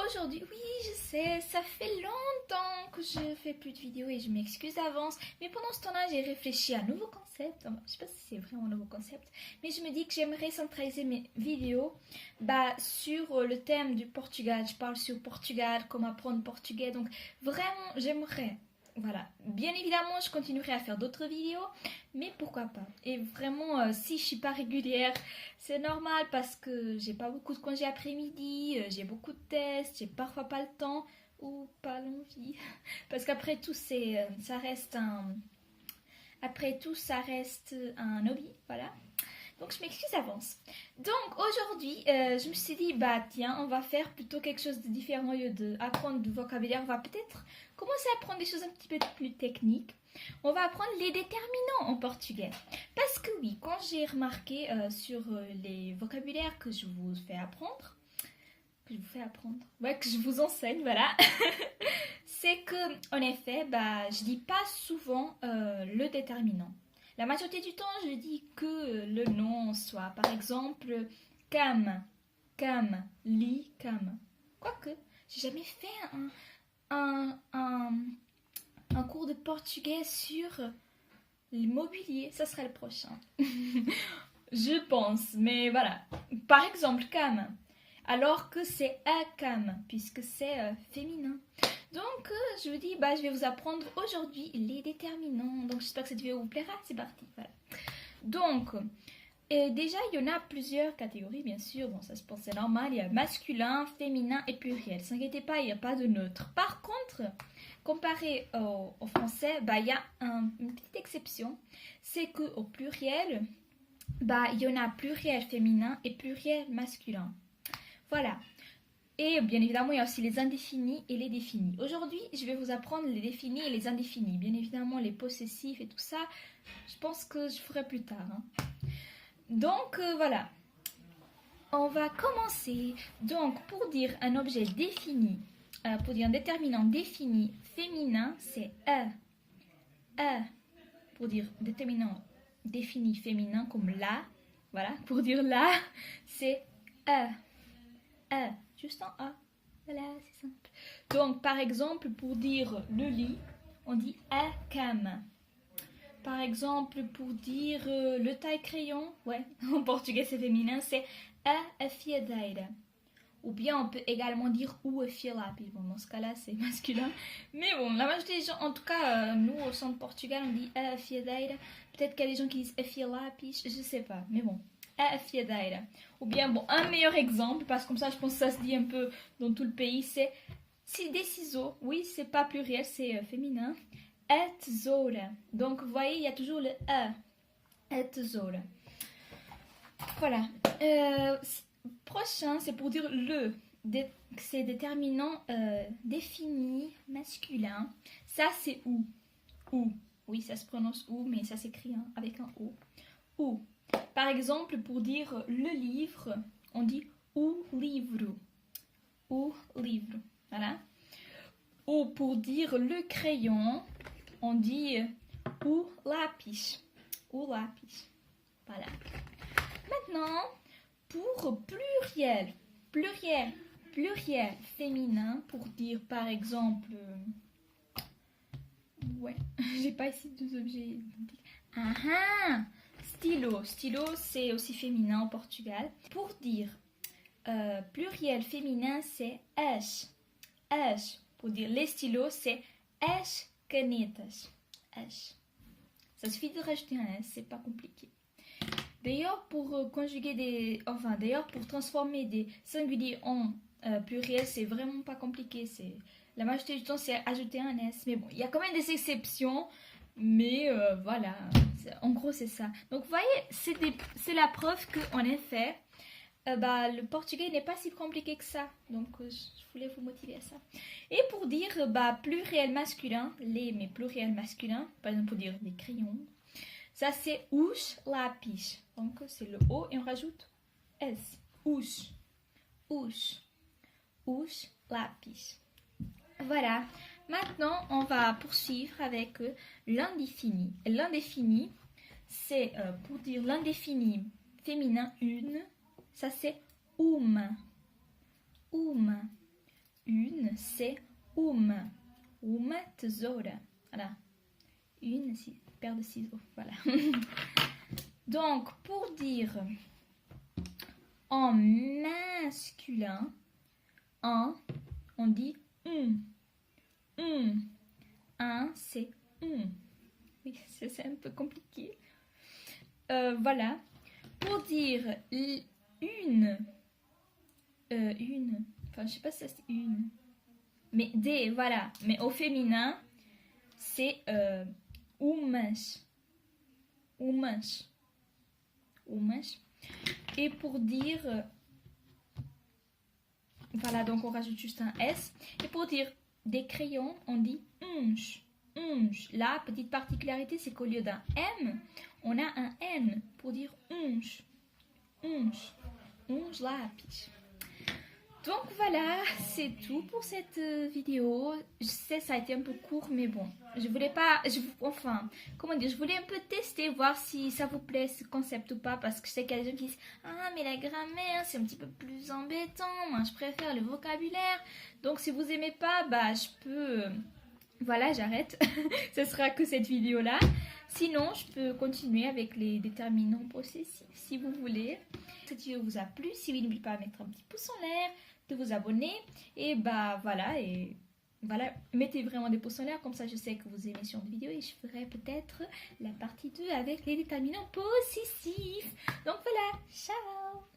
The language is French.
Aujourd'hui, oui, je sais, ça fait longtemps que je fais plus de vidéos et je m'excuse d'avance. Mais pendant ce temps-là, j'ai réfléchi à un nouveau concept. Enfin, je sais pas si c'est vraiment un nouveau concept, mais je me dis que j'aimerais centraliser mes vidéos sur le thème du Portugal. Je parle sur Portugal, comment apprendre portugais. Donc vraiment, j'aimerais. Voilà. Bien évidemment, je continuerai à faire d'autres vidéos, mais pourquoi pas. Et vraiment, si je suis pas régulière, c'est normal parce que j'ai pas beaucoup de congés après-midi, j'ai beaucoup de tests, j'ai parfois pas le temps ou pas l'envie. Parce qu'après tout, ça reste un hobby, voilà. Donc je m'excuse d'avance. Donc aujourd'hui, je me suis dit, bah tiens, on va faire plutôt quelque chose de différent au lieu d'apprendre du vocabulaire. On va peut-être commencer à apprendre des choses un petit peu plus techniques. On va apprendre les déterminants en portugais. Parce que oui, quand j'ai remarqué sur les vocabulaires que je vous fais apprendre, que je vous enseigne, voilà, c'est que en effet, je dis pas souvent le déterminant. La majorité du temps, je dis que le nom soit, par exemple, cam, cam, lit, cam. Quoique, j'ai jamais fait un cours de portugais sur l'immobilier. Ça sera le prochain. Je pense, mais voilà. Par exemple, cam, alors que c'est a cam, puisque c'est féminin. Donc, je vous dis, je vais vous apprendre aujourd'hui les déterminants. Donc, j'espère que cette vidéo vous plaira. C'est parti, voilà. Donc, déjà, il y en a plusieurs catégories, bien sûr. Bon, ça, je pense, c'est normal. Il y a masculin, féminin et pluriel. Ne vous inquiétez pas, il n'y a pas de neutre. Par contre, comparé au français, il y a une petite exception. C'est qu'au pluriel, il y en a pluriel féminin et pluriel masculin. Voilà. Et bien évidemment, il y a aussi les indéfinis et les définis. Aujourd'hui, je vais vous apprendre les définis et les indéfinis. Bien évidemment, les possessifs et tout ça, je pense que je ferai plus tard. Donc, voilà. On va commencer. Donc, pour dire un objet défini, pour dire un déterminant défini féminin, c'est e. E. Pour dire déterminant défini féminin, comme la. Voilà. Pour dire la, c'est e. E. Juste en A. Voilà, c'est simple. Donc, par exemple, pour dire le lit, on dit a cama. Par exemple, pour dire le taille-crayon, ouais, en portugais c'est féminin, c'est a afiadeira. Ou bien on peut également dire o afialápis. Bon, dans ce cas-là, c'est masculin. Mais bon, la majorité des gens, en tout cas, nous au centre Portugal, on dit a afiadeira. Peut-être qu'il y a des gens qui disent afialápis, je sais pas. Mais bon. A afiadeira. Ou bien, bon, un meilleur exemple, parce que comme ça, je pense que ça se dit un peu dans tout le pays, c'est des ciseaux. Oui, c'est pas pluriel, c'est féminin. A tesoura. Donc, vous voyez, il y a toujours le A. A tesoura. Voilà. Prochain, c'est pour dire le. C'est déterminant défini masculin. Ça, c'est ou. Ou. Oui, ça se prononce ou, mais ça s'écrit avec un O. Ou. Par exemple, pour dire le livre, on dit o livro. O livro. Voilà. Ou pour dire le crayon, on dit o lápis. O lápis. Voilà. Maintenant, pour pluriel. Pluriel féminin, pour dire par exemple... ouais, j'ai pas ici deux objets. Stylo. Stylo, c'est aussi féminin au Portugal. Pour dire pluriel féminin, c'est as. As. Pour dire les stylos, c'est as canetas. As. Ça suffit de rajouter un S, c'est pas compliqué. D'ailleurs, pour pour transformer des singuliers en pluriel, c'est vraiment pas compliqué. La majorité du temps, c'est ajouter un S. Mais bon, il y a quand même des exceptions. Mais voilà, en gros, c'est ça. Donc, vous voyez, c'est la preuve qu'en effet, le portugais n'est pas si compliqué que ça. Donc, je voulais vous motiver à ça. Et pour dire pluriel masculin, mais pluriel masculin, par exemple pour dire des crayons, ça c'est os lápis. Donc, c'est le O et on rajoute S. Os lápis. Voilà. Maintenant, on va poursuivre avec l'indéfini. L'indéfini, c'est pour dire l'indéfini féminin une. Ça c'est une, c'est tesoura. Voilà. Une paire de ciseaux. Voilà. Donc, pour dire en masculin, on dit un, c'est Oui, c'est un peu compliqué. Voilà. Pour dire une, enfin, je sais pas si c'est une, mais des, voilà. Mais au féminin, c'est umas. Et pour dire, voilà, donc on rajoute juste un S. Et pour dire des crayons, on dit uns. La petite particularité, c'est qu'au lieu d'un M, on a un N pour dire uns lápis. Donc voilà, c'est tout pour cette vidéo. Je sais, ça a été un peu court, mais bon, je voulais pas, je voulais un peu tester, voir si ça vous plaît ce concept ou pas, parce que je sais qu'il y a des gens qui disent ah mais la grammaire c'est un petit peu plus embêtant, moi je préfère le vocabulaire. Donc si vous aimez pas, bah je peux, voilà, j'arrête. Ce sera que cette vidéo là. Sinon, je peux continuer avec les déterminants possessifs si vous voulez. Cette vidéo vous a plu, si oui, n'oubliez pas de mettre un petit pouce en l'air, de vous abonner et voilà, mettez vraiment des pouces en l'air, comme ça je sais que vous aimez ce genre de vidéo et je ferai peut-être la partie 2 avec les déterminants possessifs. Donc voilà, ciao!